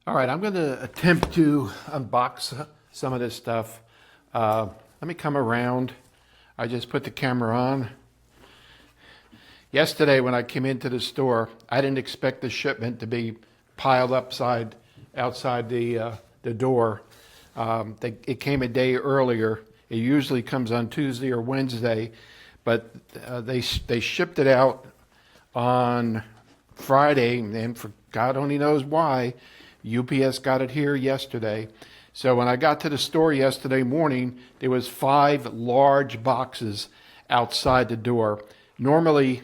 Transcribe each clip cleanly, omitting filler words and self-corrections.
All right, I'm going to attempt to unbox some of this stuff. Let me come around. I just put the camera on. Yesterday when I came into the store, I didn't expect the shipment to be piled outside the door. It came a day earlier. It usually comes on Tuesday or Wednesday, but they shipped it out on Friday, and for God only knows why, UPS got it here yesterday. So when I got to the store yesterday morning, there was 5 large boxes outside the door. Normally,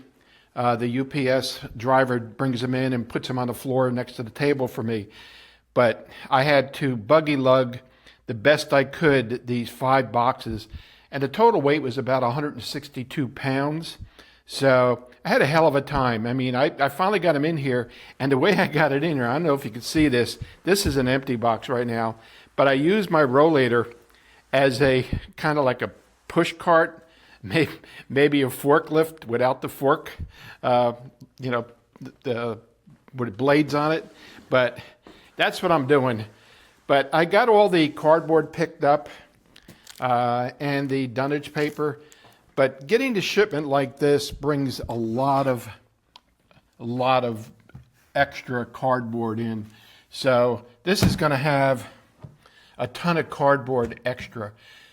the UPS driver brings them in and puts them on the floor next to the table for me. But I had to buggy lug the best I could these 5 boxes, and the total weight was about 162 pounds. So I had a hell of a time. I mean, I finally got them in here, and the way I got it in here, I don't know if you can see this. This is an empty box right now, but I used my rollator as a kind of like a push cart, maybe a forklift without the fork, with blades on it. But that's what I'm doing. But I got all the cardboard picked up and the dunnage paper. But getting the shipment like this brings a lot of extra cardboard in. So this is going to have a ton of cardboard extra.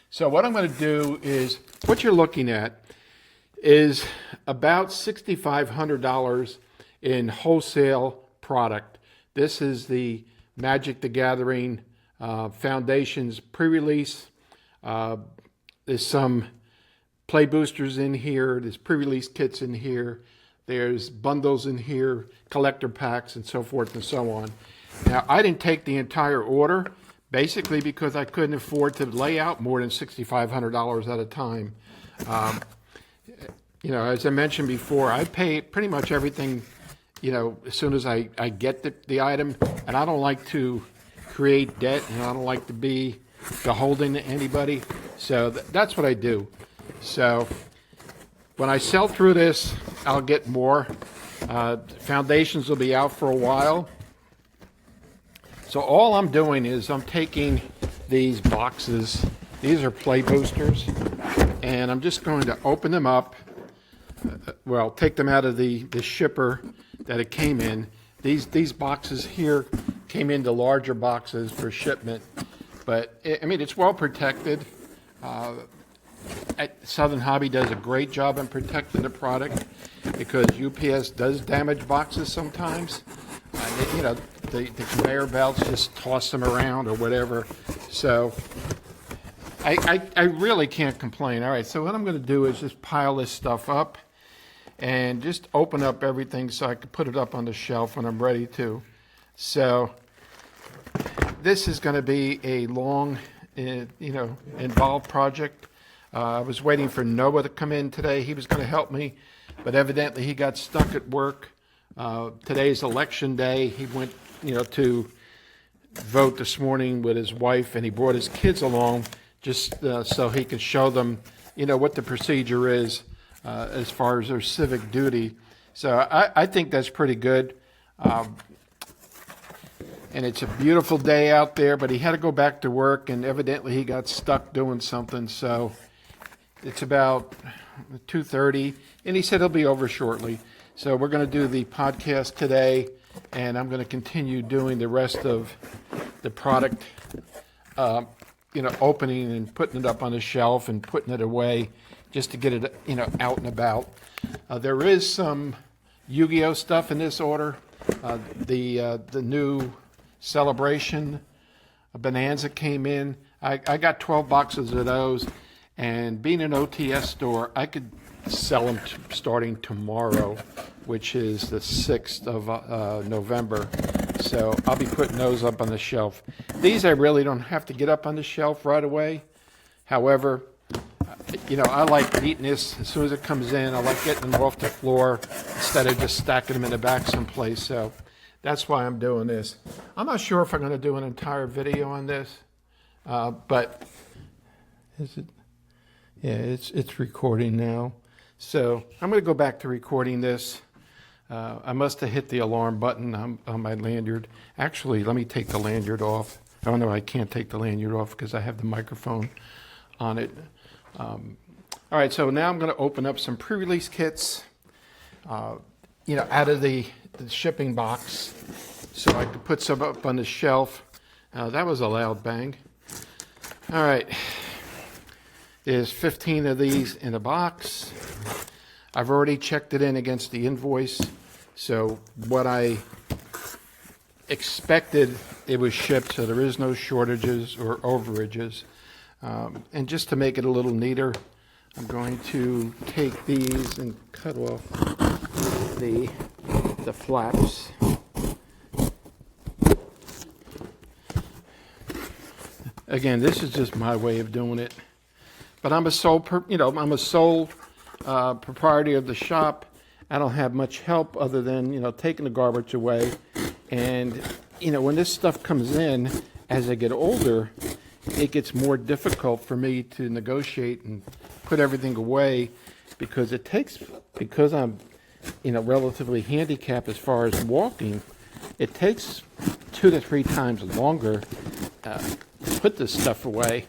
So what I'm going to do is, what you're looking at is about $6,500 in wholesale product. This is the Magic the Gathering Foundation's pre-release. There's some play boosters in here, there's pre-release kits in here, there's bundles in here, collector packs, and so forth and so on. Now, I didn't take the entire order, basically because I couldn't afford to lay out more than $6,500 at a time. As I mentioned before, I pay pretty much everything, as soon as I get the item, and I don't like to create debt, and I don't like to be beholden to anybody, so that's what I do. So when I sell through this, I'll get more. Foundations will be out for a while. So all I'm doing is I'm taking these boxes. These are play boosters. And I'm just going to open them up. Take them out of the shipper that it came in. These boxes here came into larger boxes for shipment. But, it's well protected. Southern Hobby does a great job in protecting the product because UPS does damage boxes sometimes. The conveyor belts just toss them around or whatever. So I really can't complain. All right, so what I'm going to do is just pile this stuff up and just open up everything so I can put it up on the shelf when I'm ready to. So this is going to be a long, involved project. I was waiting for Noah to come in today. He was going to help me, but evidently he got stuck at work. Today's election day. He went, to vote this morning with his wife, and he brought his kids along just so he could show them, what the procedure is as far as their civic duty. So I think that's pretty good. And it's a beautiful day out there, but he had to go back to work, and evidently he got stuck doing something. So it's about 2:30, and he said he'll be over shortly. So we're going to do the podcast today, and I'm going to continue doing the rest of the product, opening and putting it up on the shelf and putting it away just to get it, out and about. There is some Yu-Gi-Oh stuff in this order. The new Celebration Bonanza came in. I got 12 boxes of those. And being an OTS store, I could sell them starting tomorrow, which is the 6th of November. So I'll be putting those up on the shelf. These I really don't have to get up on the shelf right away. However, I like neatness. As soon as it comes in, I like getting them off the floor instead of just stacking them in the back someplace. So that's why I'm doing this. I'm not sure if I'm going to do an entire video on this, but is it? Yeah, it's recording now. So I'm going to go back to recording this I must have hit the alarm button on my lanyard. Actually, let me take the lanyard off. Oh no, I can't take the lanyard off because I have the microphone on it. All right, so now I'm going to open up some pre-release kits, out of the shipping box, so I could put some up on the shelf. That was a loud bang. All right, there's 15 of these in a box. I've already checked it in against the invoice, so what I expected, it was shipped, so there is no shortages or overages. And just to make it a little neater, I'm going to take these and cut off the flaps. Again, this is just my way of doing it, but I'm a sole proprietor of the shop. I don't have much help other than taking the garbage away. And when this stuff comes in, as I get older, it gets more difficult for me to negotiate and put everything away because I'm relatively handicapped as far as walking. It takes 2 to 3 times longer to put this stuff away.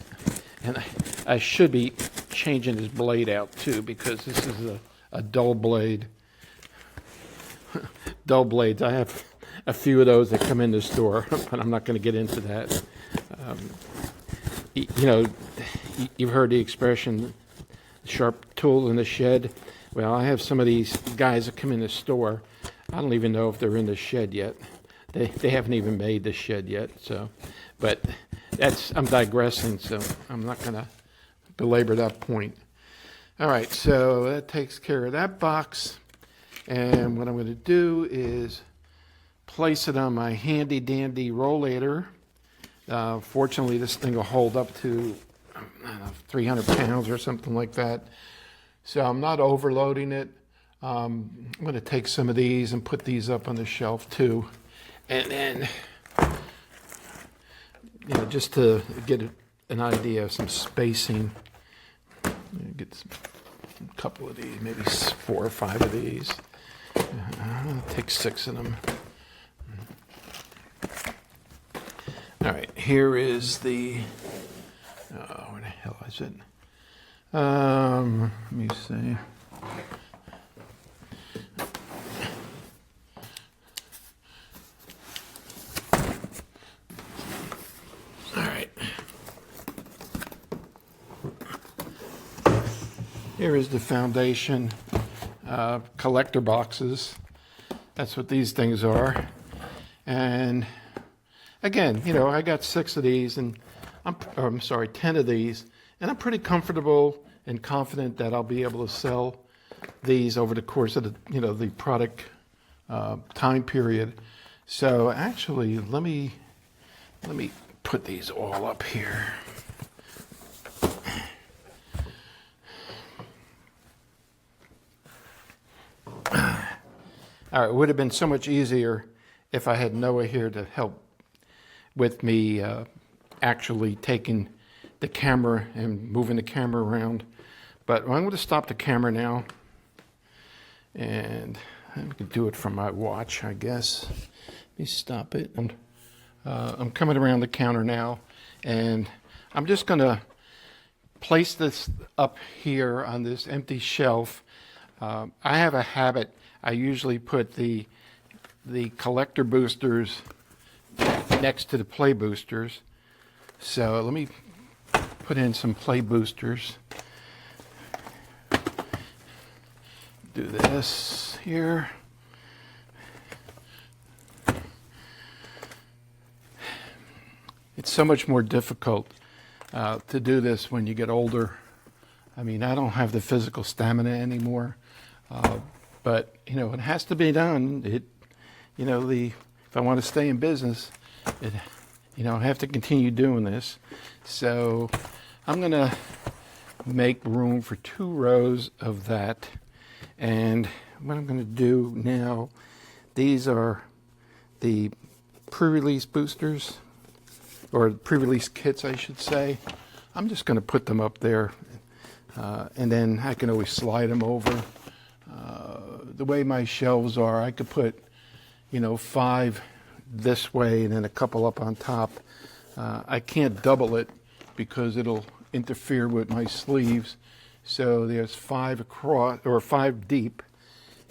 And I should be changing this blade out too, because this is a dull blade. Dull blades. I have a few of those that come in the store, but I'm not going to get into that. You've heard the expression, sharp tool in the shed. Well, I have some of these guys that come in the store. I don't even know if they're in the shed yet. They haven't even made the shed yet. So, but I'm digressing, so I'm not going to belabor that point. All right, so that takes care of that box. And what I'm going to do is place it on my handy dandy rollator. Fortunately, this thing will hold up to 300 pounds or something like that. So I'm not overloading it. I'm going to take some of these and put these up on the shelf too. And then, just to get an idea of some spacing, get a couple of these, maybe 4 or 5 of these. I'll take 6 of them. All right, here is the, where the hell is it? Let me see. All right. Here is the foundation collector boxes. That's what these things are. And again, I got 6 of these, and 10 of these, and I'm pretty comfortable and confident that I'll be able to sell these over the course of the product time period. So actually, let me put these all up here. All right, it would have been so much easier if I had Noah here to help with me actually taking the camera and moving the camera around. But I'm going to stop the camera now, and I can do it from my watch, I guess. Let me stop it. I'm coming around the counter now, and I'm just going to place this up here on this empty shelf. I have a habit. I usually put the collector boosters next to the play boosters. So let me put in some play boosters. Do this here. It's so much more difficult to do this when you get older. I mean, I don't have the physical stamina anymore, but it has to be done. If I want to stay in business, I have to continue doing this. So I'm going to make room for 2 rows of that. And what I'm going to do now, these are the pre-release boosters, or pre-release kits, I should say. I'm just going to put them up there, and then I can always slide them over the way my shelves are, I could put, 5 this way and then a couple up on top. I can't double it because it'll interfere with my sleeves. So there's 5 across, or 5 deep,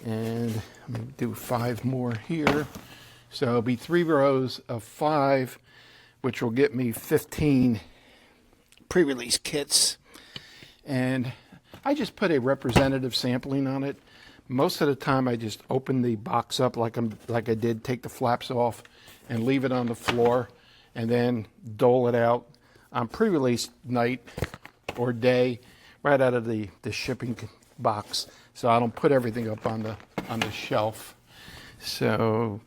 and let me do 5 more here. So it'll be 3 rows of 5, which will get me 15 pre-release kits. And I just put a representative sampling on it. Most of the time I just open the box up like I did, take the flaps off and leave it on the floor, and then dole it out on pre-release night or day right out of the shipping box. So I don't put everything up on the shelf. So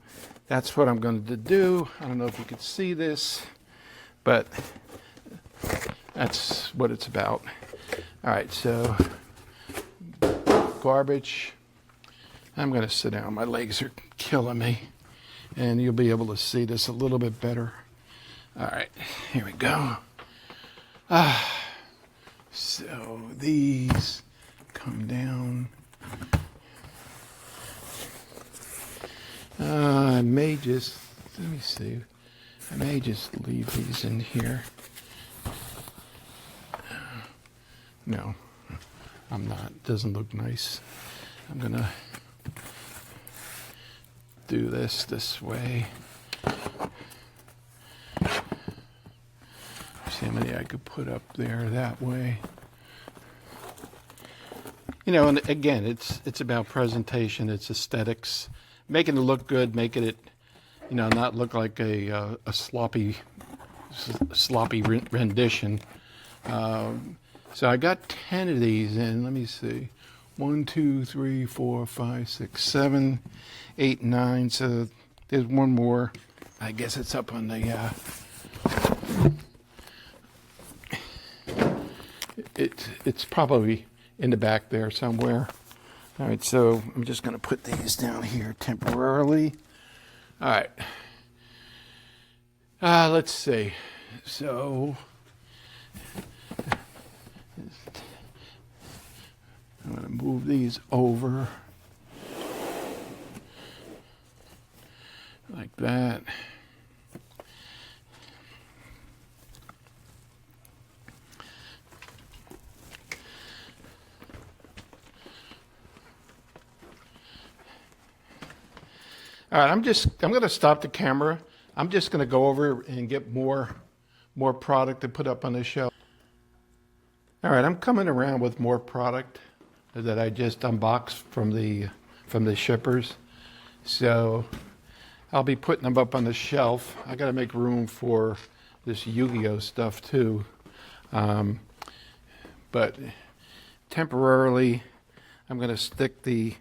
that's what I'm going to do. I don't know if you can see this, but that's what it's about. All right, so garbage. I'm going to sit down. My legs are killing me, and you'll be able to see this a little bit better. All right, here we go. So these come down. I may just, let me see. I may just leave these in here. No, I'm not. Doesn't look nice. I'm gonna do this way. See how many I could put up there that way. And again, it's about presentation. It's aesthetics, making it look good, making it, not look like a sloppy rendition. So I got 10 of these in. Let me see. 1, 2, 3, 4, 5, 6, 7, 8, 9. So there's one more. I guess it's up on the. It's probably in the back there somewhere. All right, so I'm just going to put these down here temporarily. All right. Let's see. So I'm going to move these over like that. All right, I'm going to stop the camera. I'm just going to go over and get more product to put up on the shelf. All right, I'm coming around with more product that I just unboxed from the shippers. So I'll be putting them up on the shelf. I got to make room for this Yu-Gi-Oh stuff too. But temporarily, I'm going to stick the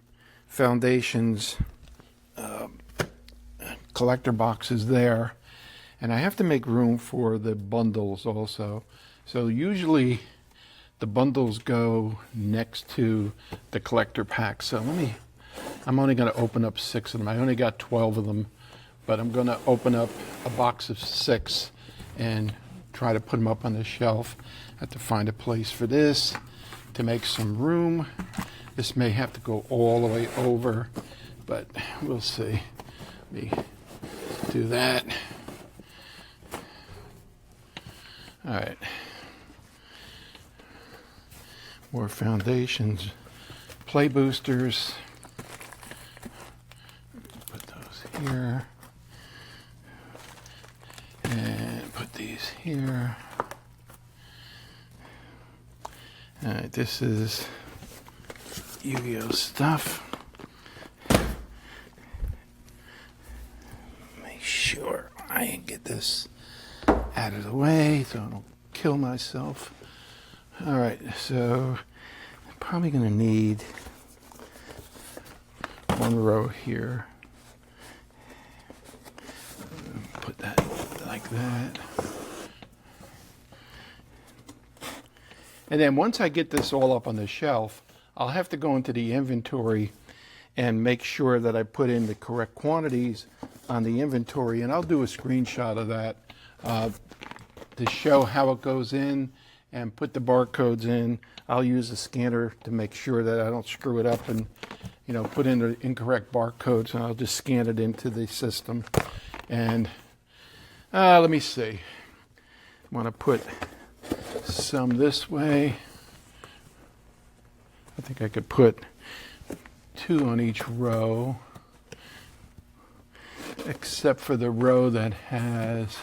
Foundations collector boxes there, and I have to make room for the bundles also. So usually the bundles go next to the collector pack. So I'm only going to open up 6 of them. I only got 12 of them, but I'm going to open up a box of 6 and try to put them up on the shelf. I have to find a place for this to make some room. This may have to go all the way over, but we'll see. Let me do that. All right. More Foundations play boosters. Put those here. And put these here. All right, this is Yu-Gi-Oh stuff. Make sure I get this out of the way so I don't kill myself. All right, so I'm probably going to need 1 row here. Put that like that. And then once I get this all up on the shelf, I'll have to go into the inventory and make sure that I put in the correct quantities on the inventory. And I'll do a screenshot of that to show how it goes in and put the barcodes in. I'll use a scanner to make sure that I don't screw it up put in the incorrect barcodes, and I'll just scan it into the system. And let me see. I want to put some this way. I think I could put 2 on each row, except for the row that has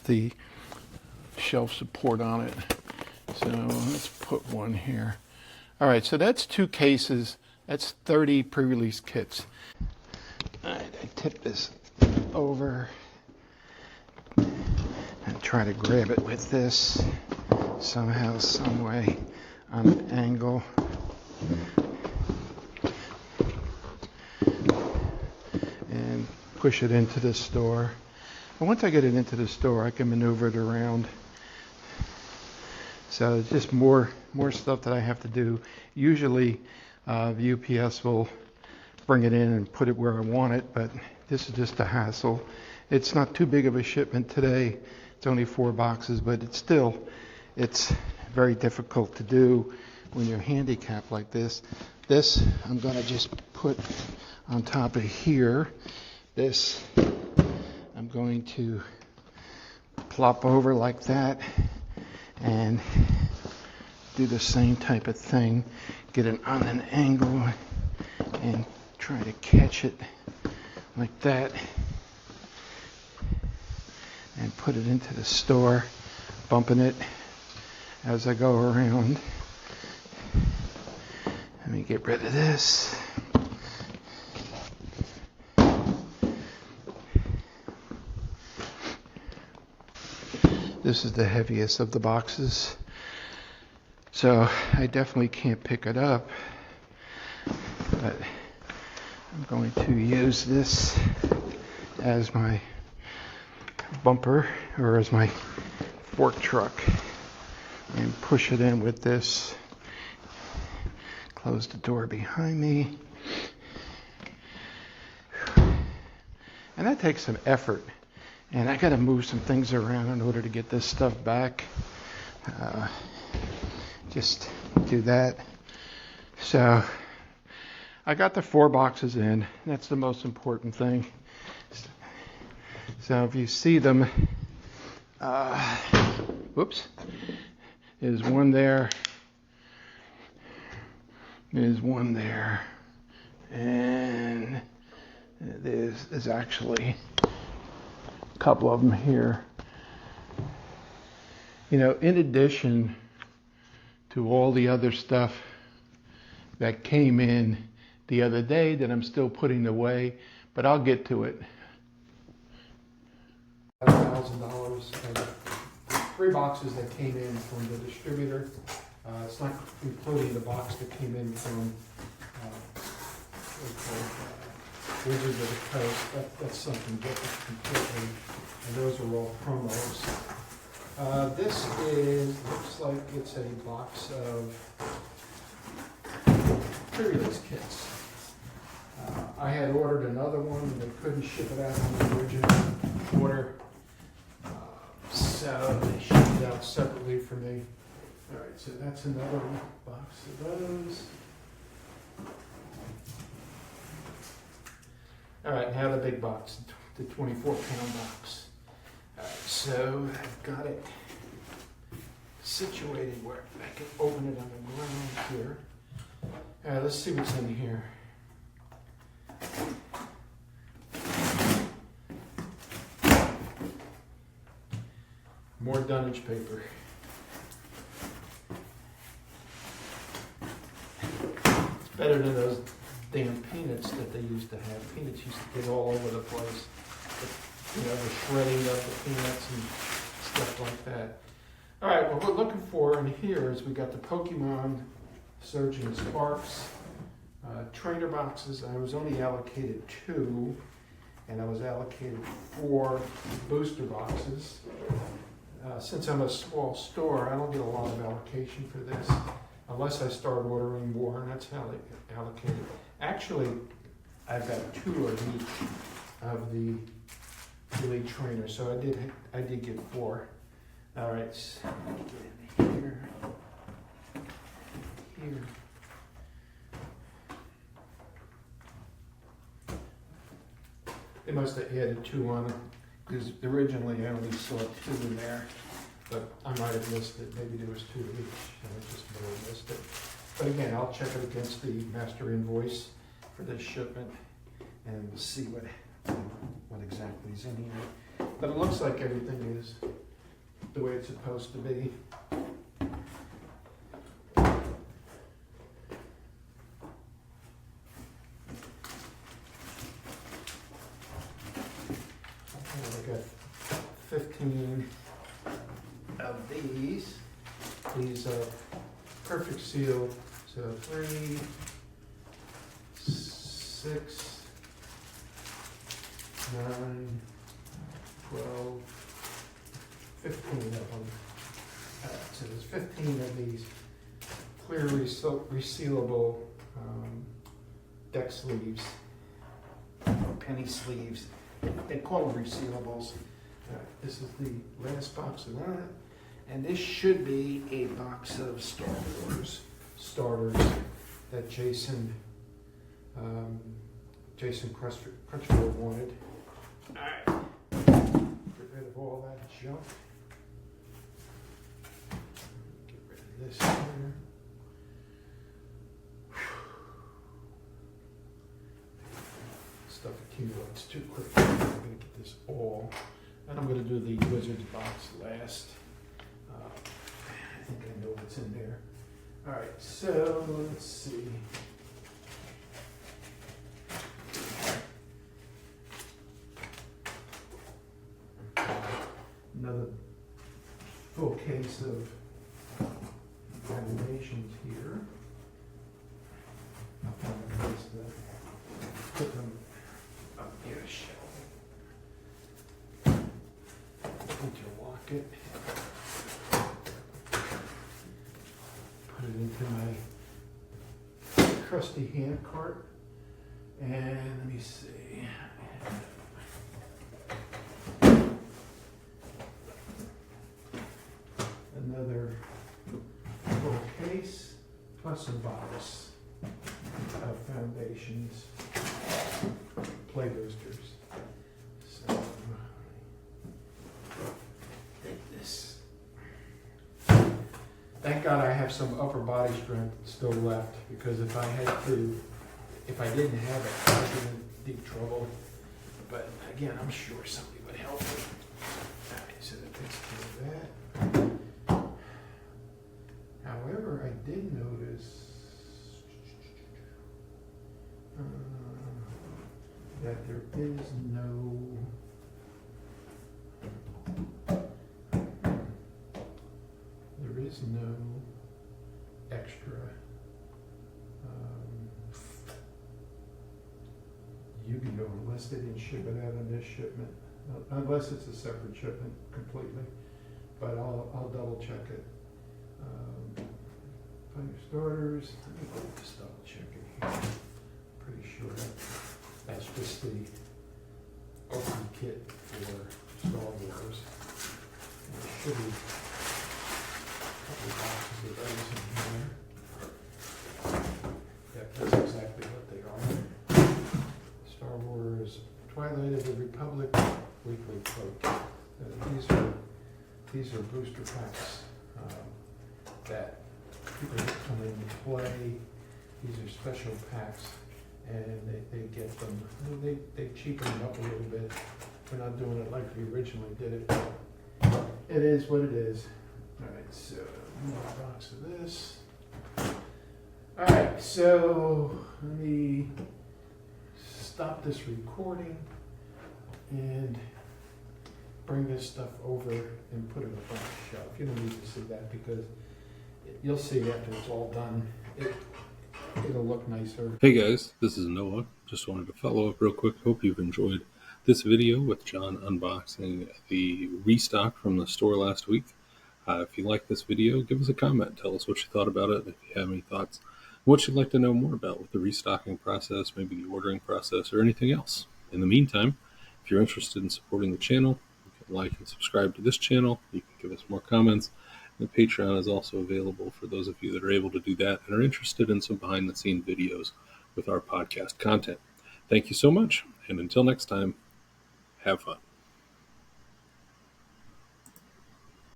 the shelf support on it. So let's put one here. All right, so that's 2 cases. That's 30 pre-release kits. All right, I tip this over and try to grab it with this somehow, some way, on an angle. And push it into the store. And once I get it into the store, I can maneuver it around. So it's just more stuff that I have to do. Usually the UPS will bring it in and put it where I want it, but this is just a hassle. It's not too big of a shipment today. It's only 4 boxes, but it's very difficult to do when you're handicapped like this. This I'm going to just put on top of here. This I'm going to plop over like that and do the same type of thing. Get it on an angle and try to catch it like that and put it into the store, bumping it as I go around. Let me get rid of this. This is the heaviest of the boxes, so I definitely can't pick it up, but I'm going to use this as my bumper, or as my fork truck, and push it in with this. Close the door behind me. And that takes some effort. And I got to move some things around in order to get this stuff back. Just do that. So I got the 4 boxes in. That's the most important thing. So if you see them, whoops, there's one there. There's one there. And there's actually a couple of them here. In addition to all the other stuff that came in the other day that I'm still putting away, but I'll get to it. $1,000, 3 boxes that came in from the distributor. It's not including the box that came in from Wizards of the Coast. That's something different completely, and those are all promos. This looks like it's a box of pre-release kits. I had ordered another one, and they couldn't ship it out on the original order, so they shipped it out separately for me. All right, so that's another box of those. All right, now the big box, the 24-pound box. All right, so I've got it situated where I can open it on the ground here. All right, let's see what's in here. More dunnage paper. It's better than those damn peanuts that they used to have. Peanuts used to get all over the place. The shredding of the peanuts and stuff like that. All right, what we're looking for in here is we got the Pokemon Surging Sparks trainer boxes. I was only allocated 2, and I was allocated 4 booster boxes. Since I'm a small store, I don't get a lot of allocation for this, unless I start ordering more, and that's how they allocate it. Actually, I've got 2 of each of the Elite Trainers, so I did get 4. All right, so get in here. They must have added 2 on it, because originally I only saw 2 in there, but I might have missed it. Maybe there was 2 each, and I just may have missed it. But again, I'll check it against the master invoice for this shipment and see what exactly is in here. But it looks like everything is the way it's supposed to be. I got 15 of these. These are perfect seal. So 3, 6, 9, 12, 15 of them. So there's 15 of these clear resealable deck sleeves, or penny sleeves. They call them resealables. This is the last box of that. And this should be a box of Star Wars starters that Jason Crutchfield wanted. All right, get rid of all that junk. Get rid of this here. Stuff accumulates too quick. I'm going to get this all. And I'm going to do the Wizards box last. I think I know what's in there. All right, so let's see. Another full case of animations here. I'll find a place to put them up near a shelf. Interlock it. Put it into my crusty hand cart. And let me see. Another full case plus a box of foundations, play boosters. So take this. Thank God I have some upper body strength still left, because if I didn't have it, I'd be in deep trouble. But again, I'm sure somebody would help me. All right, so that takes care of that. However, I did notice that there is no extra Yu-Gi-Oh! Unless they didn't ship it out on this shipment, unless it's a separate shipment completely. But I'll double check it. Find your starters. Let me just double check it here. Pretty sure that's just the open kit for Star Wars. And there should be a couple of boxes of those in here. Yep, that's exactly what they are. Star Wars Twilight of the Republic Weekly Quote. These are booster packs that people come in to play. These are special packs, and they get them. They cheapen them up a little bit. We're not doing it like we originally did it. It is what it is. All right, so more box of this. All right, so let me stop this recording and bring this stuff over and put it up on the shelf. You don't need to see that, because you'll see after it's all done, it'll look nicer. Hey guys, this is Noah. Just wanted to follow up real quick. Hope you've enjoyed this video with John unboxing the restock from the store last week. If you like this video, give us a comment. Tell us what you thought about it. If you have any thoughts, what you'd like to know more about with the restocking process, maybe the ordering process, or anything else. In the meantime, if you're interested in supporting the channel, you can like and subscribe to this channel. You can give us more comments. The Patreon is also available for those of you that are able to do that and are interested in some behind-the-scenes videos with our podcast content. Thank you so much, and until next time, Have fun.